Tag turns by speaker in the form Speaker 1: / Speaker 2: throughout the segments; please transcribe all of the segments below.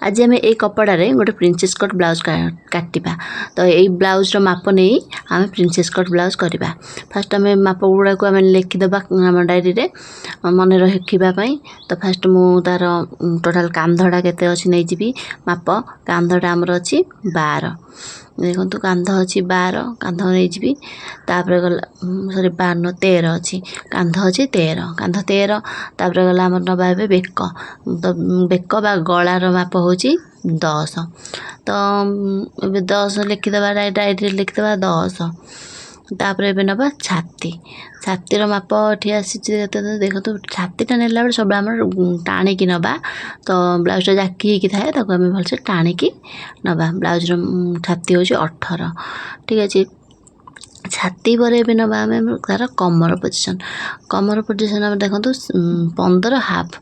Speaker 1: आज आम ये कपड़े गोटे प्रिंसेस कट ब्लाउज काटिबा तो यही ब्लाउज माप नहीं आम प्रिंसेस कट ब्लाउज करवा। फास्ट आम माप गुड़ा को लिखिदेबा आम डायरी रे मन रखापी। तो फास्ट मु तार टोटाल कांधटा केते अच्छी नहीं जी माप। कांधटा आमर अच्छी 12 देखो कांध अच्छी 12 कांध नहीं जी। तापर गला सॉरी 12 13 अच्छी कांध अच्छी 13 कांध 13। तापर गला आम नवा ए बेक तो बेक बा गलार माप हूँ 10। तो ए 10 लिखिदेबा डायरी लिखिदेबा 10। तापर ए नवा छाती छातीर माप एठी आसी देखो छातीटा नेला बेले सब आम टाणिकी नवा। तो ब्लाउजटा जाकी थाए ताको आम भलसे टाणिकी नवा। ब्लाउजर छाती हूँ 18 ठीक अच्छे। छाती पर भी नवा आम तार कमर पोजिशन आम देखो 15 हाफ।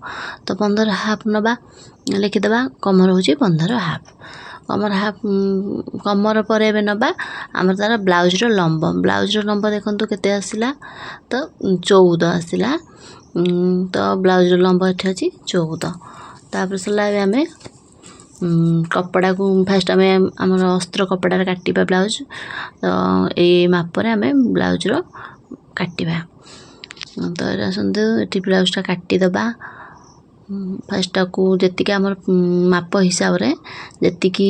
Speaker 1: तो 15 हाफ नवा लिखिदेबा कमर हूँ 15 हाफ। कमर हाफ कमर पर एबे नवा आमर तार ब्लाउजर लंब देखो केते आसिला तो 14 आसिला। तो ब्लाउजर लंब एठी अछि 14। तापर सला आम कपड़ा को फास्ट आम आमर अस्त्र कपड़ा काटिबा ब्लाउज। तो ये मापर आम ब्लाउजर काटिबा। तो ये ब्लाउजटा काटिदेबा फास्ट को जी आम माप हिसाब रे जी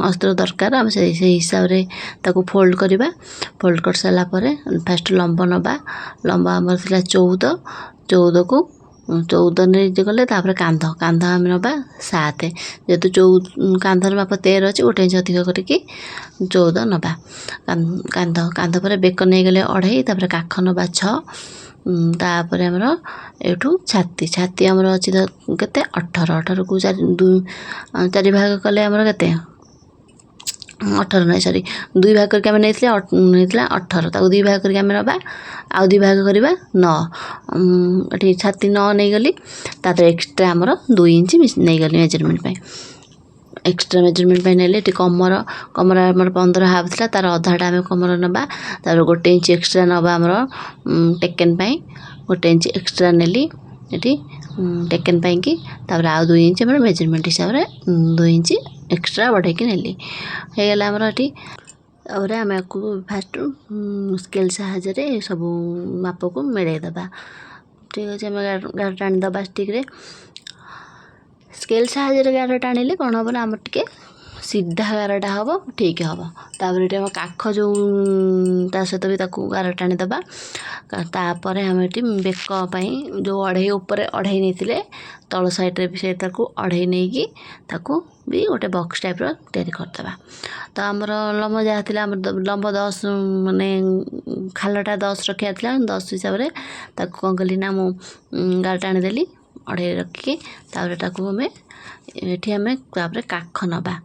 Speaker 1: अस्त्र दरकार आम से हिसाब रे ताको फोल्ड करवा। फोल्ड कर सारा पर फास्ट लंब नवा लंब आमर थिला 14 को 14 नहीं गले तापर कांध कांध आम नवा 7 जेहेतु कांधर माप 13 अच्छी 1 इंच अधिक करके 14 नवा। कांध कांध पर बेक नहीं गले 2.5 तापर काख नवा 6। तापर आमर एठू छाती छाती आमर अच्छी केते 18 को 4 भाग कले आमर केते 18 नहीं सॉरी 2 भाग करके आम नहीं 18 ताको 2 भाग करके आम नवा आउ 2 भाग करवा 9 ये छाती 9 नहीं गली। तापर एक्स्ट्रा आमर 2 इंच नहीं गली मेजरमेंट एक्स्ट्रा मेजरमेंट ने कमर कमर आमर 15 हाफ था तार अधाटा आम कमर नवा। तार 1 इंच एक्स्ट्रा नवा आमर टेकेन 1 इंच एक्स्ट्रा नेली ये टेकेन कि तापर आउ 2 इंच आम मेजरमेंट हिसाब से 2 इंच एक्स्ट्रा बढ़े नेली होगला आमर ये। तापर आम आपको फास्ट स्केल साहाଯ୍ୟରେ सब माप को मिलैदेबा ठीक अच्छे। आम गाड़ टाणीदबा स्टिक स्केल साहाଯ୍ୟରେ गार टाणिले कौन हम ना आम टे सीधा गारटा हम ठीक हम। तापर ये काख जो सहित भी गार टाणीदबा। तापर आम ये बेकपाई जो 2.5 उपर 2.5 नहीं तल साइड्रे भी से 2.5 नहीं भी गोटे बक्स टाइप तैयारी करदे। तो आमर लंब जहाँ लंब 10 माने खालटा 10 रखा 10 हिसाब से कौन कली ना मु गार टाणीदेली 2.5 रखिकी। तापर ताकू आम ये आम तापर काख नवा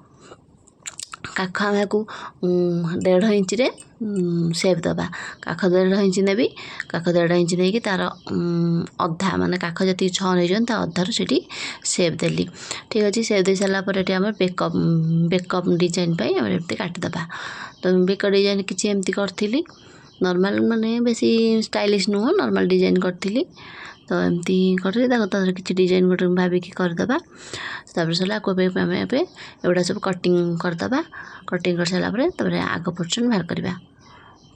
Speaker 1: काख आम को 1.5 इंच रे सेप दबा। काख 1.5 इंच नेबी काख 1.5 इंच नहीं कि तार अधा माने काख जी 6 नहीं अधार से सेप देली ठीक अच्छे। सेप दे सारापर ये आम बेकअप डिजाइन आम एमती काटिदेबा। तो बेक डिजाइन किसी एमती करी नॉर्मल माने बेसी स्टाइलिश नुह नॉर्मल डिजाइन करी। तो एमती कर किसी डिजाइन गोटे भाविकी करदे। तापर सर को आम एगुड़ा सब कटिंग करदे। कटिंग कर सारापर आग पोर्शन बाहर करवा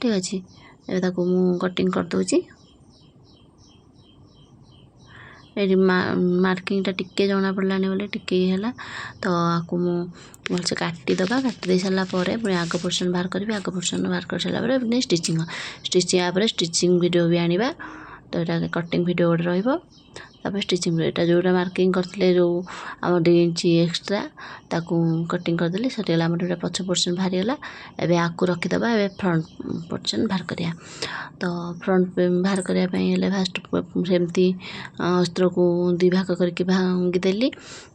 Speaker 1: ठीक अच्छे। ये कटिंग करदे ये मार्किंगटा टिके जना पड़लानी बोले टिके है। तो आपको भलसे काटिदेबा काटिदे सारापर पुणी आग पोर्शन बाहर करी। आग पोर्शन बाहर कर सारापर पुणी स्टिचिंग स्टिचिंग स्टिचिंग वीडियो भी आनिबा। तो यहाँ कटिंग वीडियो गोटे रही स्टिचिंग वीडियो जोटा मार्किंग करते जो आम 2 इंच एक्स्ट्रा ताकू कटिंग करदे सरीगला आम पछ पोर्शन बाहरी गला। एबे आकू रखीदबा एबे फ्रंट पोर्शन बाहर करिया। तो फ्रंट बाहर करने फास्ट सेमती अस्त्र को 2 भाग करके भांगीदेली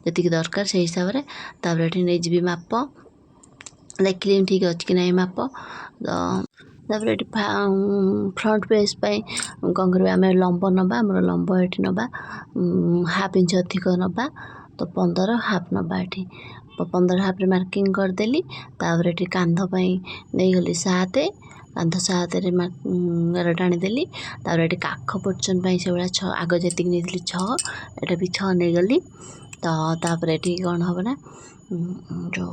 Speaker 1: जी दरकार से हिसाब से। तापर ये नहीं जी माप देखिए ठीक अच्छे कि नहीं माप। तो तापर ये फ्रंट पेज कौन कर आम लंब नवा आमर लंब ये नवा 1/2 इंच अधिक नवा। तो 15 हाफ नवा ये 15 हाफ मार्किंग करदेली। तापर ये कांधपाई नहीं गली 7 कांध 7 गार टाणीदेली। तापर ये काख पोर्शन से भाया 6 आग जी नहीं 6 ये भी 6 नहीं गली। तो तापर ये कौन हम ना जो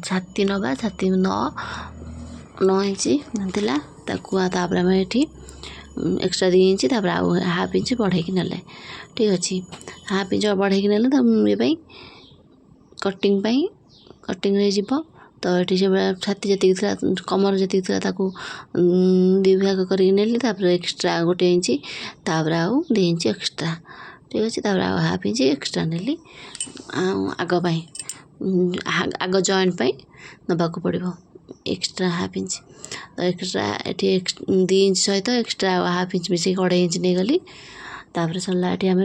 Speaker 1: छाती नवा छाती 9 इंच नाला तापर आम ये एक्स्ट्रा 2 इंच तापर हाफ इंच बढ़े ना ठीक अच्छे हाफ इंच बढ़े ना ये कटिंग हो तो ये छाती जी कमर जी दी भाग कर एक्स्ट्रा 1 इंच तापर आउ 2 इंच एक्स्ट्रा ठीक अच्छे तापर हाफ इंच एक्स्ट्रा नेली आग आग जॉइंट नबाक पड़ो एक्स्ट्रा हाफ इंच तो एक्स्ट्रा ये 2 इंच सहित एक्स्ट्रा हाफ इंच मिसे 2.5 इंच नहीं गली तापर सरला ये आम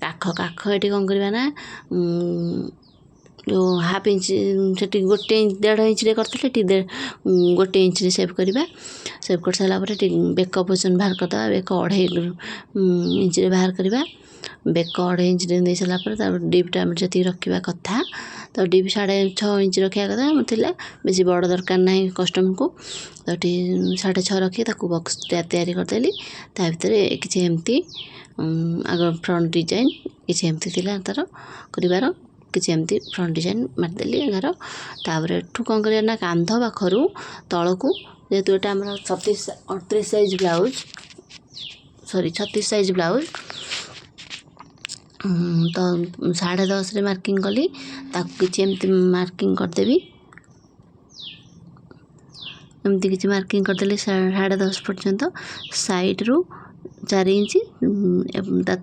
Speaker 1: काख ये कौन करवा ना जो हाफ इंच से 1 इंच 1.5 इंच करते 1 इंच सेव करवा सेव कर सारापर बेक पोजिशन बाहर करदे बेक 2.5 इंच बाहर करवा बेक 2.5 इंच दे सारापर डिपटा जी रखा कथा तो डिप 6.5 इंच रखा कथा मतलब बेसी बड़ दरकार ना कस्टमर को तो 6.5 रखी बक्स तैयारी करदेली ता भर किसी एमती आग फ्रंट डिजाइन किसी एमती तार कर किसी एमती फ्रंट डिजाइन मारिदेली घर तापर एठू कौन कर ना कांध पाखर तलू जेहेतु ये आम 38 साइज ब्लाउज 36 साइज ब्लाउज तो 10.5 मार्किंग कली किसी एमती मार्किंग करदेवी एमती किसी मार्किंग करदेली 10.5 पर्यंत साइड रू 4 इंच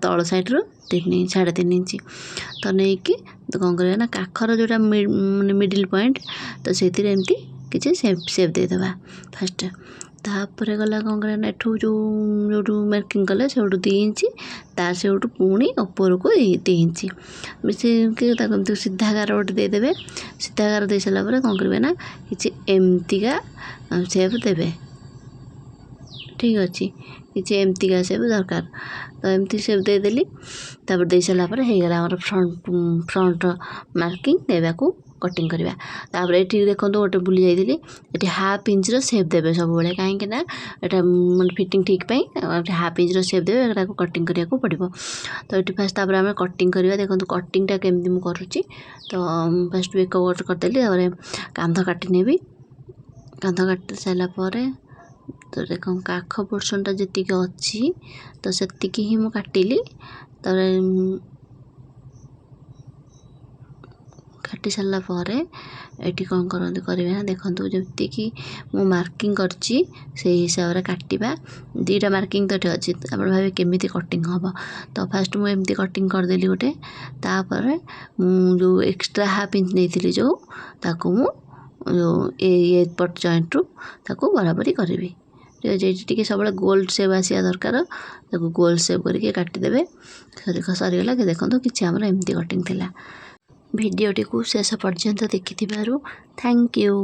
Speaker 1: तल साइड रू 3.5 इंच तो नहीं कि तो कौन कर ना काखर जोटा मिडिल पॉइंट तो से एमती किसी सेप देदेबा फास्ट तापर गला कौन कर एठू जो मार्किंग कले से 2 इंच तार से पुणी ऊपर को 3 इंच मिसे सीधा गार गोटे देदेवे सीधा गार दे सारापर कौन करेंगे ना किसी एमतीका सेप देवे ठीक अच्छे किसी एमतीका सेप दरकार तो एमती सेप देदेली तापर दे सारापर होगला आम फ्रंट मार्किंग देवा कटिंग करवा तापर ये देखो गोटे भूली जाइए ये हाफ इंच सेप देवे सब बड़े कहीं ना मैं फिटिंग ठीक हाफ इंच सेप देवे कटिंग करने पड़ो तो ये फास्ट तापर आम कटिंग करवा देखो कटिंगटा केमती मुझे करुच्ची तो फास्ट बेक कट करदेली कांध काटी नेबी कांध काटी सारापर तो देख काख पोर्सनटा जी अच्छी तो से ही मुझे काटिली काटी सारापर ये कौन करेंगे ना देखो जमती कि मु मार्किंग करची से हिसाब से काटिबा 2टा मार्किंग तो ये अच्छी आप भावे केमी कटिंग हम तो फास्ट मुझे कटिंग करदेली गोटे तापर जो एक्स्ट्रा हाफ इंच नहीं जो ताकू ये पट जॉइंट रू ताकू बराबरी करी टी सब गोल सेप आसा दरकार गोल सेप करके काटिदेवे सरीगला कि देखो कि आमर एमती कटिंग थिला भिडियोटी को शेष पर्यंत देखि थैंक यू।